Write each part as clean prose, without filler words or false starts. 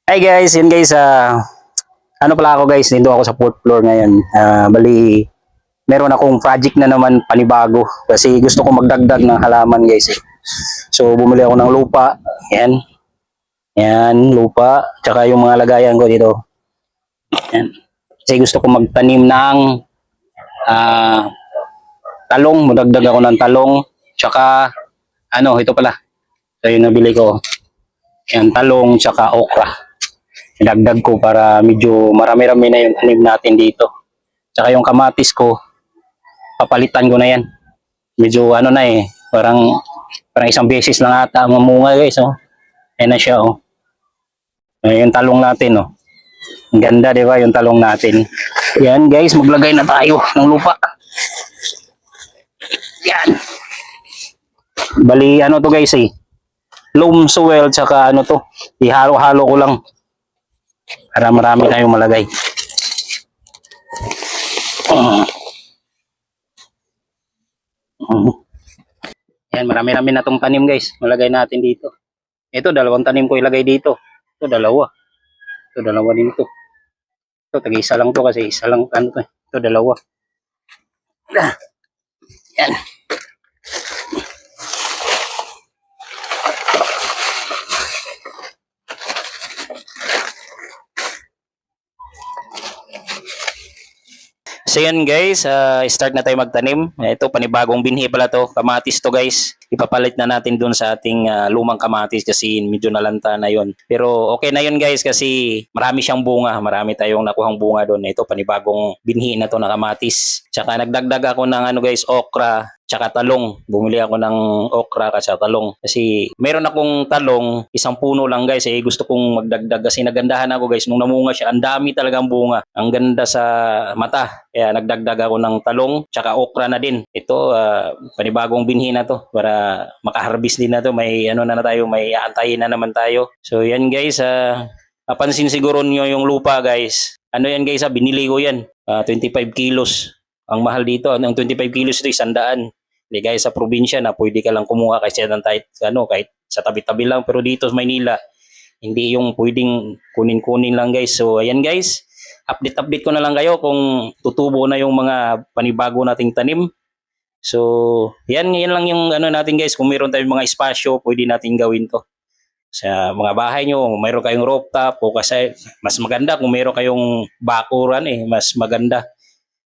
Hi guys, yun guys, ano pala ako guys, dito ako sa fourth floor ngayon. Bali, meron akong project na naman panibago kasi gusto ko magdagdag ng halaman guys. So bumili ako ng lupa, yan, yan, lupa, tsaka yung mga lagayan ko dito. Yan. Kasi gusto ko magtanim ng ah, talong, magdagdag ako ng talong, tsaka ano, ito pala. So yung nabili ko, yan, talong, tsaka okra. Idagdag ko para medyo marami-rami na yung tanim natin dito. Tsaka yung kamatis ko, papalitan ko na yan. Medyo ano na eh, parang isang beses lang ata mamunga guys. Oh. Ayan na siya. Oh. Yung talong natin. Oh. Ang ganda di ba yung talong natin. Yan guys, maglagay na tayo ng lupa. Yan. Bali ano to guys eh. Loam soil tsaka ano to. Ihalo-halo ko lang. Para marami tayong malagay. Yan, marami-rami na tong tanim guys. Malagay natin dito. Ito, dalawang tanim ko ilagay dito. Ito, dalawa. Ito, dalawa din ito. Ito, tag-isa lang to kasi isa lang ano to. Ito, dalawa. Yan. So yan guys, start na tayo magtanim. Ito panibagong binhi pala to, kamatis to guys. Ipapalit na natin dun sa ating lumang kamatis kasi medyo nalanta na yon. Pero okay na yun guys kasi marami siyang bunga, marami tayong nakuhang bunga doon. Ito panibagong binhi na to na kamatis. Tsaka nagdagdag ako ng ano guys, okra, tsaka talong. Bumili ako ng okra kasi talong. Kasi meron akong talong, isang puno lang guys. Gusto kong magdagdag kasi nagandahan ako guys. Nung namunga siya, ang dami talagang bunga. Ang ganda sa mata. Kaya nagdagdag ako ng talong, tsaka okra na din. Ito, panibagong binhi na to para makaharvest din na to. May ano na tayo, may aantayin na naman tayo. So yan guys, napansin siguro nyo yung lupa guys. Ano yan guys, binili ko yan. 25 kilos. Ang mahal dito, ang 25 kilos ito, 100. Hindi guys sa probinsya na pwede ka lang kumuha kasi kahit sa tabi-tabi lang. Pero dito sa Maynila, hindi yung pwedeng kunin-kunin lang guys. So ayan guys, update ko na lang kayo kung tutubo na yung mga panibago nating tanim. So yan lang yung ano natin guys. Kung meron tayong mga espasyo, pwede natin gawin to. Sa mga bahay nyo, mayroon kayong rooftop o kasi mas maganda kung meron kayong bakuran mas maganda.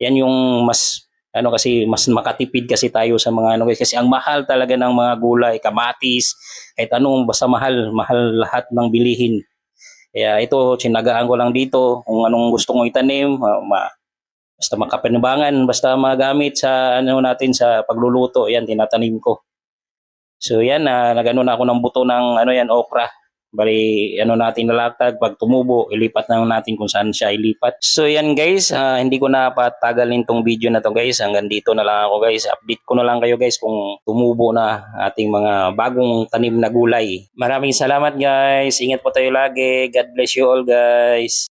Yan yung mas ano kasi mas makatipid kasi tayo sa mga ano kasi ang mahal talaga ng mga gulay, kamatis, kahit anong basta mahal lahat ng bilihin. Kaya ito sinagaan ko lang dito kung anong gusto kong itanim, basta makapanibangan, basta magamit sa ano natin sa pagluluto, yan tinatanim ko. So yan, nagano na ako ng buto ng ano yan, okra. Bali, ano natin nalatag, pag tumubo, ilipat na natin kung saan siya ilipat. So yan guys, hindi ko na patagalin tong video na to guys. Hanggang dito na lang ako guys. Update ko na lang kayo guys kung tumubo na ating mga bagong tanim na gulay. Maraming salamat guys. Ingat po tayo lagi. God bless you all guys.